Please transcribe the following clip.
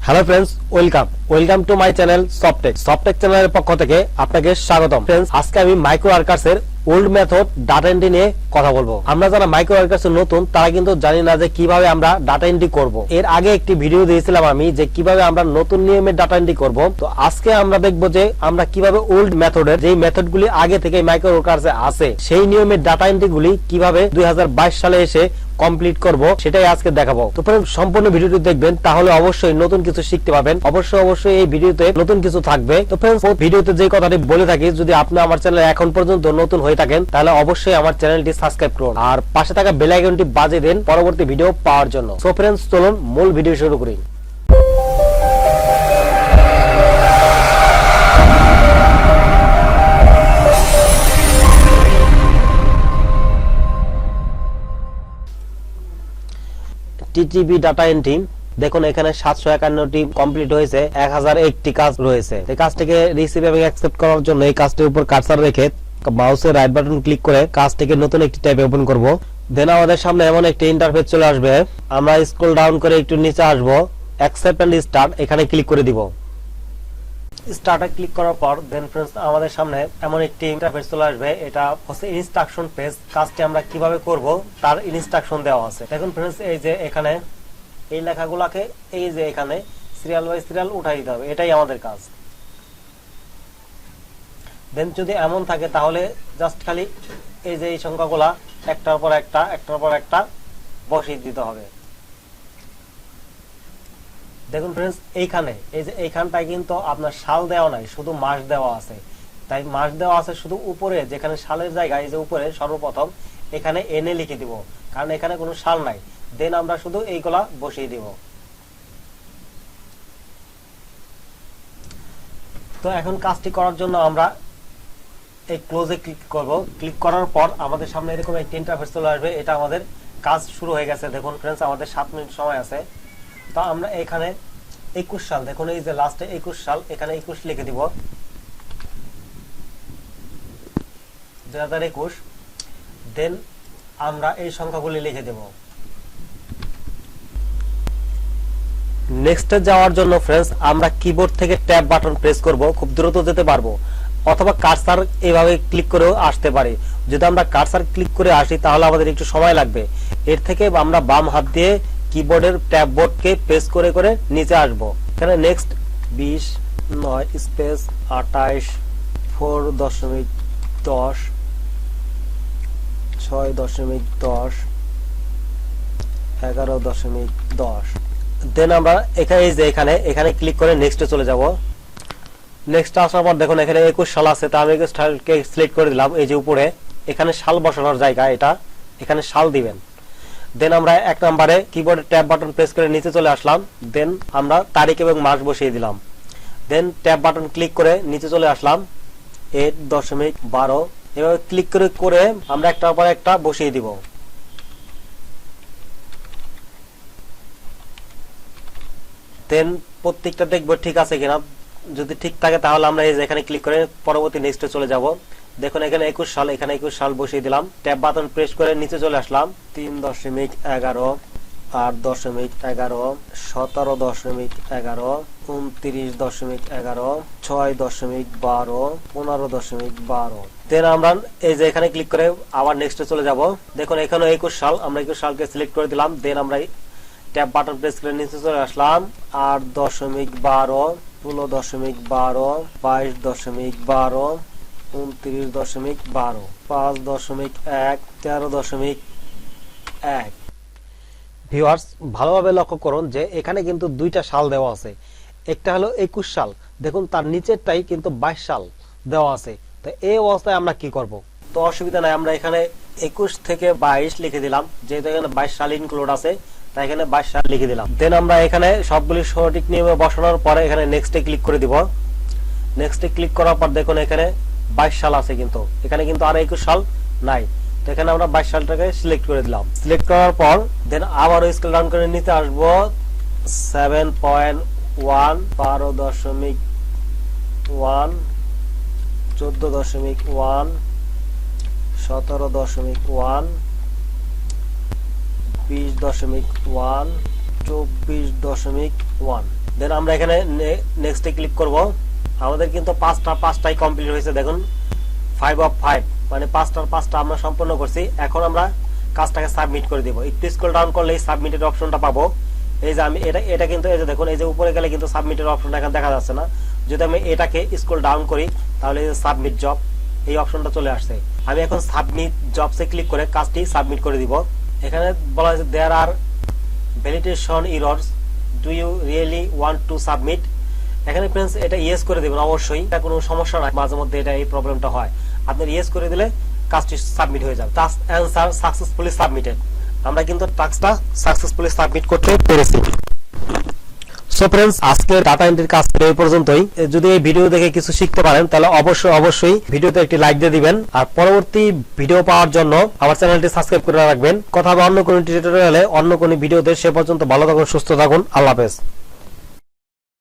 Hello friends, welcome to my channel Softech চ্যানেলের পক্ষ থেকে আপনাকে স্বাগতম। ফ্রেন্ডস, আজকে আমি মাইক্রো ওয়ার্কার্সের ওল্ড মেথড ডাটা এন্ট্রি নিয়ে কথা বলবো। আমরা যারা মাইক্রো ওয়ার্কার্স নতুন তারা কিন্তু জানি না যে কিভাবে আমরা ডাটা এন্ট্রি করব। এর আগে একটি ভিডিও দিয়েছিলাম আমি যে কিভাবে আমরা নতুন নিয়মে ডাটা এন্ট্রি করব। তো আজকে আমরা দেখব যে আমরা কিভাবে ওল্ড মেথডের যেই মেথডগুলি আগে থেকে মাইক্রো ওয়ার্কার্সে আছে সেই নিয়মের ডাটা এন্ট্রি গুলি কিভাবে 2022 সালে এসে কমপ্লিট করব সেটাই আজকে দেখাবো। তো সম্পূর্ণ ভিডিওটি দেখবেন, তাহলে অবশ্যই নতুন কিছু শিখতে পাবেন। অবশ্যই এই ভিডিওতে নতুন কিছু থাকবে। তো ফ্রেন্ডস, ভিডিওতে যে কথাটি বলে থাকি, যদি আপনি আমার চ্যানেলে এখন পর্যন্ত নতুন হয়ে থাকেন তাহলে অবশ্যই আমার চ্যানেলটি সাবস্ক্রাইব করুন আর পাশে থাকা বেল আইকনটি বাজিয়ে দিন পরবর্তী ভিডিও পাওয়ার জন্য। সো ফ্রেন্ডস, চলুন মূল ভিডিও শুরু করি। টিটিভি ডাটা এন্ট্রি দেখুন, এখানে 751টি কমপ্লিট হয়েছে, 1001টি কাজ রয়েছে। এই কাজটিকে রিসিভ এবং অ্যাকসেপ্ট করার জন্য এই কাজটির উপর কার্সার রেখে মাউসের রাইট বাটন ক্লিক করে কাজটিকে নতুন একটি ট্যাব ওপেন করব। দেন আমাদের সামনে এমন একটি ইন্টারফেস চলে আসবে। আমরা স্ক্রল ডাউন করে একটু নিচে আসব, অ্যাকসেপ্ট এন্ড স্টার্ট এখানে ক্লিক করে দিব। স্টার্টে ক্লিক করার পর দেন ফ্রেন্ডস আমাদের সামনে এমন একটি ইন্টারফেস চলে আসবে। এটা হচ্ছে ইনস্ট্রাকশন পেজ। কাজটি আমরা কিভাবে করব তার ইনস্ট্রাকশন দেওয়া আছে। দেখুন ফ্রেন্ডস, এই যে এখানে এই লেখাগুলোকে এই যে এখানে সিরিয়াল বাই সিরিয়াল উঠাই দিতে হবে, এটাই আমাদের কাজ। দেন যদি এমন থাকে তাহলে জাস্ট খালি এই যে এই সংখ্যাগুলা একটার পর একটা বসিয়ে দিতে হবে। দেখুন ফ্রেন্ডস, এইখানে এই যে এইখানটায় কিন্তু আপনার সাল দেওয়া নাই, শুধু মাস দেওয়া আছে। তাই মাস দেওয়া আছে শুধু উপরে, যেখানে সালের জায়গায় যে উপরে সর্বপ্রথম এখানে এনে লিখে দিব, কারণ এখানে কোনো সাল নাই। দেন আমরা শুধু এইগুলা বসিয়ে দিব। তো এখন কাজটি করার জন্য আমরা এই ক্লোজে ক্লিক করব। ক্লিক করার পর আমাদের সামনে এরকম একটি ইন্টারফেস চলে আসবে। এটা আমাদের কাজ শুরু হয়ে গেছে। দেখুন ফ্রেন্ডস, আমাদের 7 মিনিট সময় আছে। তো আমরা এখানে 21 সাল, দেখুন এই যে লাস্টে 21 সাল, এখানে 21 লিখে দিব, 2021। দেন আমরা এই সংখ্যাগুলি লিখে দেব। নেক্সটে যাওয়ার জন্য ফ্রেন্ডস আমরা কিবোর্ড থেকে ট্যাব বাটন প্রেস করব, খুব দ্রুত যেতে পারবো, অথবা কার্সার এভাবে ক্লিক করেও আসতে পারি। যদি আমরা কার্সার ক্লিক করে আসি তাহলে আমাদের একটু সময় লাগবে। এর থেকে আমরা বাম হাত দিয়ে কিবোর্ডের ট্যাব বোর্ডকে প্রেস করে করে নিচে আসব। এখানে নেক্সট 20 9 স্পেস 28 4.10 6.10 11.10। দেন আমরা এখানে ক্লিক করে নেক্সটে চলে যাব। নেক্সট আসার পর দেখুন এখানে 21 সাল আছে। তো আমি সালকে সিলেক্ট করে দিলাম। এই যে উপরে এখানে সাল বসানোর জায়গা, এটা এখানে সাল দিবেন। দেন আমরা 1 নম্বরে কিবোর্ডে ট্যাব বাটন প্রেস করে নিচে চলে আসলাম। দেন আমরা তারিখ এবং মাস বসিয়ে দিলাম। দেন ট্যাব বাটন ক্লিক করে নিচে চলে আসলাম, 8.12। এভাবে ক্লিক করে করে আমরা একটার পর একটা বসিয়ে দিব। দেন প্রত্যেকটা দেখবো ঠিক আছে কিনা। যদি ঠিক থাকে তাহলে আমরা এই যে এখানে ক্লিক করে পরবর্তী নেক্সটে চলে যাব। দেখুন এখানে 21 সাল, এখানে 21 সাল বসিয়ে দিলাম। ট্যাব বাটন প্রেস করে নিচে চলে আসলাম, 3.11 8.11 17.11 29.11 6.12 15.12। দেন আমরা এই যে এখানে ক্লিক করে আবার নেক্সটে চলে যাব। দেখুন এখানে 21 সাল, আমরা 21 সালকে সিলেক্ট করে দিলাম। দেন আমরা ট্যাব বাটন প্রেস করে নিচে চলে আসলাম, 8.12 16.12 22.12 29.12 5.1 13.1। ভিউয়ার্স, ভালোভাবে লক্ষ্য করুন যে এখানে কিন্তু দুইটা সাল দেওয়া আছে। একটা হলো 21 সাল, দেখুন তার নিচেরটাই কিন্তু 22 সাল দেওয়া আছে। তো এই অবস্থায় আমরা কি করব? তো অসুবিধা নাই, আমরা এখানে 21 থেকে 22 লিখে দিলাম, যেহেতু এখানে 22 সাল ইনক্লুড আছে তাই এখানে 22 সাল লিখে দিলাম। দেন আমরা এখানে সবগুলি সঠিক নিয়মে বসানোর পরে এখানে নেক্সটে ক্লিক করে দিব। নেক্সটে ক্লিক করার পর দেখুন এখানে 22 সাল আছে, কিন্তু এখানে কিন্তু আর 21 সাল নাই। তো এখানে আমরা 22 সালটাকে সিলেক্ট করে দিলাম। সিলেক্ট করার পর দেন আবার স্ক্রল ডাউন করে নিতে আসবো, 7.1 12.1 14.1 17.1 20.1 24.1 দেন আমরা এখানে নেক্সটে ক্লিক করব। আমাদের কিন্তু পাঁচটাই কমপ্লিট হয়েছে। দেখুন 5 of 5 মানে 5টা আমরা সম্পূর্ণ করছি। এখন আমরা কাজটাকে সাবমিট করে দিব। একটু স্ক্রল ডাউন করলে সাবমিটের অপশনটা পাবো। এই যে আমি এটা কিন্তু এই যে দেখুন, এই যে উপরে গেলে কিন্তু সাবমিটের অপশনটা এখানে দেখা যাচ্ছে না। যদি আমি এটাকে স্ক্রল ডাউন করি তাহলে এই যে সাবমিট জব এই অপশনটা চলে আসছে। আমি এখন সাবমিট জবসে ক্লিক করে কাজটি সাবমিট করে দিব। এখানে বলা হয়েছে there are validation errors, do you really want to submit. এখানে ফ্রেন্ডস এটা ইয়েস করে দেবেন অবশ্যই, এটা কোনো সমস্যা নাই। মাঝে মধ্যে এটা এই প্রবলেমটা হয়। আপনি ইয়েস করে দিলে কাজটি সাবমিট হয়ে যাবে। Task answer successfully submitted. আমরা কিন্তু টাস্কটা সাকসেসফুলি সাবমিট করতে পেরেছি। সো ফ্রেন্ডস, আজকে ডাটা এন্ট্রির কাজ এই পর্যন্তই। যদি এই ভিডিও দেখে কিছু শিখতে পারেন তাহলে অবশ্যই ভিডিওতে একটি লাইক দিয়ে দিবেন। আর পরবর্তী ভিডিও পাওয়ার জন্য আমার চ্যানেলটি সাবস্ক্রাইব করে রাখবেন। কথা হবে অন্য কোনো টিউটোরিয়ালে, অন্য কোনো ভিডিওতে। সে পর্যন্ত ভালো থাকুন, সুস্থ থাকুন। আল্লাহ হাফেজ।